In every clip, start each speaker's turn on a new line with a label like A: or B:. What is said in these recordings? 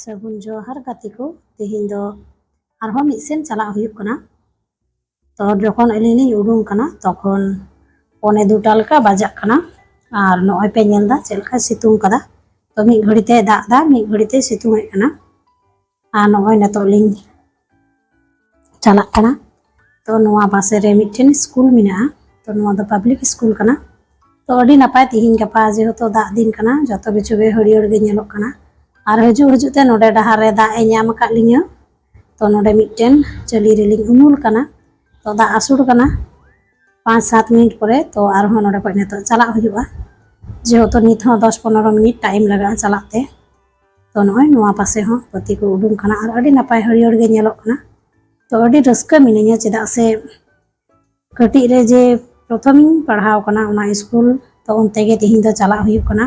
A: ᱥᱟᱹᱜᱩᱱ ᱡᱚᱦᱟᱨ ᱜᱟᱛᱮ ᱠᱚ ᱛᱮᱦᱮᱧ ᱫᱚ ᱟᱨᱦᱚᱸ ᱢᱤᱫ ᱥᱮᱱ ᱪᱟᱞᱟᱜ ᱦᱩᱭᱩᱜ ᱠᱟᱱᱟ। ᱛᱚ ᱡᱚᱠᱷᱚᱱ ᱟᱹᱞᱤᱧ ᱞᱤᱧ ᱩᱰᱩᱝ ᱠᱟᱱᱟ ᱛᱚᱠᱷᱚᱱ 1:45 ᱞᱮᱠᱟ ᱵᱟᱡᱟᱜ ᱠᱟᱱᱟ। ᱟᱨ ᱱᱚᱜᱼᱚᱭ ᱯᱮ ᱧᱮᱞ ᱫᱟ ᱪᱮᱫ ᱞᱮᱠᱟ ᱥᱤᱛᱩᱝ ᱠᱟᱫᱟ। ᱛᱚ ᱢᱤᱫ ᱜᱷᱟᱹᱲᱤ ᱛᱮ ᱫᱟᱜ ᱫᱟ, ᱢᱤᱫ ᱜᱷᱟᱹᱲᱤ ᱛᱮ ᱥᱤᱛᱩᱝ ᱮᱫ ᱠᱟᱱᱟ। ᱟᱨ ᱱᱚᱜᱼᱚᱭ ᱱᱤᱛᱚᱜ ᱞᱤᱧ ᱪᱟᱞᱟᱜ ᱠᱟᱱᱟ। ᱛᱚ ᱱᱚᱣᱟ ᱯᱟᱥᱮ ᱨᱮ ᱢᱤᱫᱴᱮᱱ ᱥᱠᱩᱞ ᱢᱮᱱᱟᱜᱼᱟ। ᱛᱚ ᱱᱚᱣᱟ ᱫᱚ ᱯᱟᱵᱽᱞᱤᱠ ᱥᱠᱩᱞ ᱠᱟᱱᱟ। ᱛᱚ ᱟᱹᱰᱤ ᱱᱟᱯᱟᱭ ᱛᱤᱦᱤᱧ ᱜᱟᱯᱟ ᱡᱮᱦᱮᱛु ᱫᱟᱜ ᱫᱤᱱ ᱠᱟᱱᱟ, ᱡᱚᱛᱚ ᱠᱤᱪᱷᱩ ᱜᱮ ᱦᱟᱹᱨᱭᱟᱹᱲ ᱜᱮ ᱧᱮᱞᱚᱜ ᱠᱟᱱᱟ। ᱟᱨ ᱦᱤᱡᱩᱜ ᱛᱮ ᱱᱚᱰᱮ ᱰᱟᱦᱟᱨ ᱨᱮ ᱫᱟᱜ ᱮ ᱧᱟᱢ ᱟᱠᱟᱫ ᱞᱤᱧᱟᱹ। तो नोडे मिट्टेन चली रेलिंग उमुल कना। तो दा आसुड़ कना 5-7 मिनट परे तो आरहों नोडे खय नितो चला हुयुआ। जेहेतु नित हों 10-15 मिनट टाइम लगा चलाते। तो नॉय नोआ पासे हों पति को उडुंग कना आर अडी नापाय हरियर गे नेलोग कना। तो अडी रस्का मिनिया चेदा से कटी रे जे प्रथम पढ़ाव कना ओना स्कूल तो उनते गे तिहिं दो चला हुयुग कना।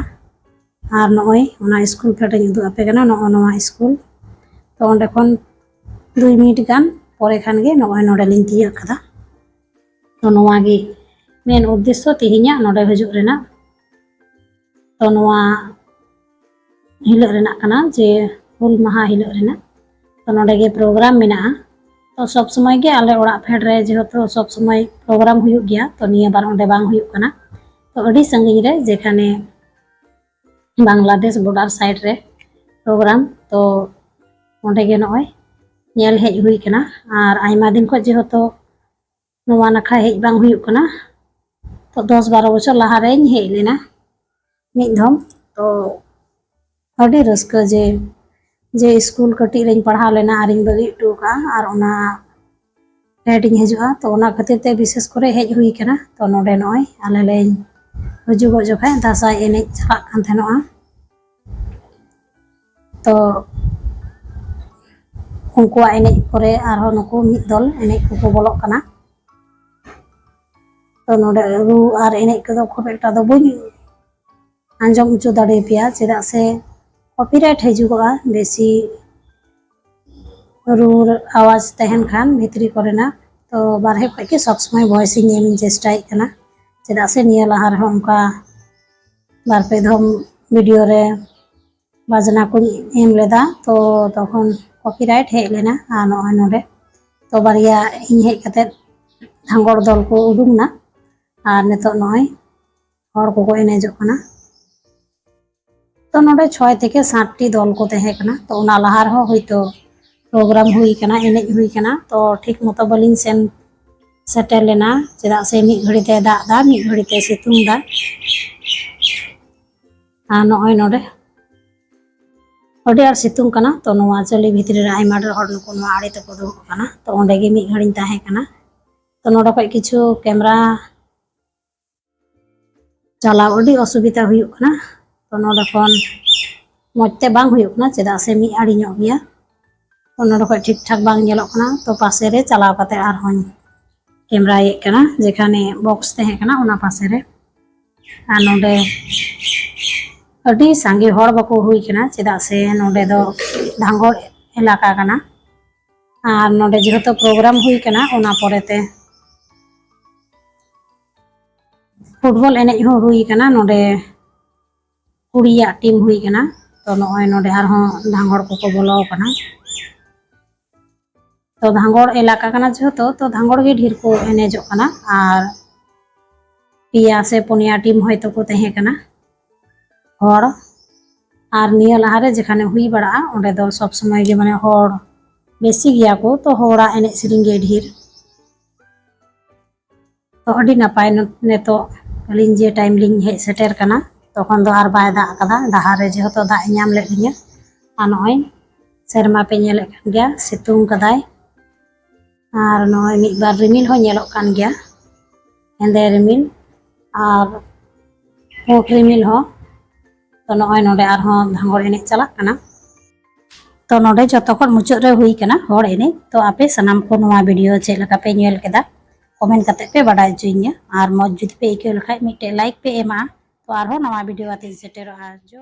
A: आर नॉय ओना स्कूल फेटे उदुग आपे कना नोआ स्कूल। तो ओंडे खन 2 मिनट गान परे खान गे नॉय नोडे लिंग तिया कदा। तो नोआ गे मेन उद्देश्य तिहिन्या नोडे हजुग रेना। तो नोआ हिलक रेना कना जे हुल महा हिलक रेना। तो नोडे गे प्रोग्राम मेना। तो सब समय गे आले ओड़ा फेड रे जेहेतु सब समय प्रोग्राम हुयुग गया। तो निया बार ओंडे बांग हुयुग कना। तो अडी संगिन रे जेखाने बांग्लादेश बॉर्डर साइड रे प्रोग्राम। तो ओंडे गे नॉय नेल हेज हुई कना। आर आयमा दिन को जेहेतु नोआ नाखा हेज बांग हुयुग कना। तो 10-12 बछर लहा रे हेज लेना मिद धम। तो अडी रस्का जे स्कूल कटी रेन पढ़ाव लेना आरिन बगी टू का आर ओना हेडिंग हजुआ। तो ओना खातिर ते विशेष करे हेज हुई कना। तो नोडे नॉय आले ले हजुगो जोखाय दासाय एनेज चलाक कान थेनोआ। तो उनको एनेज परे आरहों नुकु मिद दल एनेज को बोलक कना। तो नोडे रू आर एनेज को खूब एकटा दो बई आंजम उचो दाड़े पिया चेदा से कॉपीराइट हजुगोआ बेसी रू आवाज तहन खान भितरी करेना। तो बारहे खय के सब समय वॉइसिंग एमिन चेष्टाय कना। चेदा से निया लहा रे उनका बार पे धम वीडियो रे बाजना को एम लेदा। तो तखन कॉपीराइट हेज लेना आ नॉय नोडे तो बारिया इन हेज कते धांगड़ दल को उडुंगना। आर नितो नॉय हर को एनेजो कना। तो नोडे 6 থেকে 7टी दल को तहे कना। तो ओना लहा रे होइतो प्रोग्राम हुई कना, एनेज हुई कना। तो ठीक मतो बलिन सेन सेटल लेना चेदा से मिद घड़ी ते दाग दा, मिद घड़ी ते सितुंग दा। आ नॉय नोडे अडी आर सितुंग कना। तो नोआ चली भितरी रे आयमा डर हर नुको नोआ आड़े तको दुड़ुब कना। तो ओंडे गे मिद घड़ी ताहे कना। तो नोडे खय किछु कैमरा चलाव अडी असुविधा हुयुग कना। तो नोडे खन मजते बांग हुयुग कना चेदा से मिद आड़ी ᱧᱚᱜ गया। तो नोडे खय ठीक ठाक बांग ᱧᱮᱞᱚᱜ कना। तो पासे रे चलाव कते आरहों कैमरा ये कना जेखाने बॉक्स तहे कना ओना पासे रे। आ नोडे अडी सांगे हर बाको हुई कना चेदा से नोडे दो धांगड़ इलाका कना। आर नोडे जेहेतु प्रोग्राम हुई कना ओना परेते फुटबॉल एनेज हो हुई कना। नोडे कुड़िया टीम हुई कना। तो नॉय नोडे आरहों धांगड़ को बोलो कना। तो धांगड़ इलाका कना जेहेतु तो धांगड़ गे ढेर को एनेजो कना। आर पिया से पुनिया टीम होयतो को तहे कना हर। आर निया लहा रे जेखाने हुई बड़ा ओंडे दो सब समय गे माने हर बेसी गया को। तो हरा एनेज सेरिंग गे ढेर। तो अडी नापाय नेतो अलिन जे टाइम लिंग हेज सेटर कना तखन दो आर बाय दाग कदा डाहार रे जेहेतु दाग ᱧᱟᱢ लेद लिया। आ नॉय सेरमा पे नेले कान गया सितुंग कदाय। आर नॉय मिद बार रिमिल हो नेलोग कान गया हेंदे रिमिल आर पोट रिमिल हो। तो नॉय नोडे आरहों धांगड़ एनेज चलाक कना। तो नोडे जतो खन मुचाद रे हुई कना हर एनेज। तो आपे सनाम को नोआ वीडियो चेक लका पे नेल केदा कमेंट कते पे बाडाय होइनिया। आर मौज जुदी पे इके लखाय मिटे लाइक पे एमा। तो आरहों नोआ वीडियो आते सेटेरोआ जो।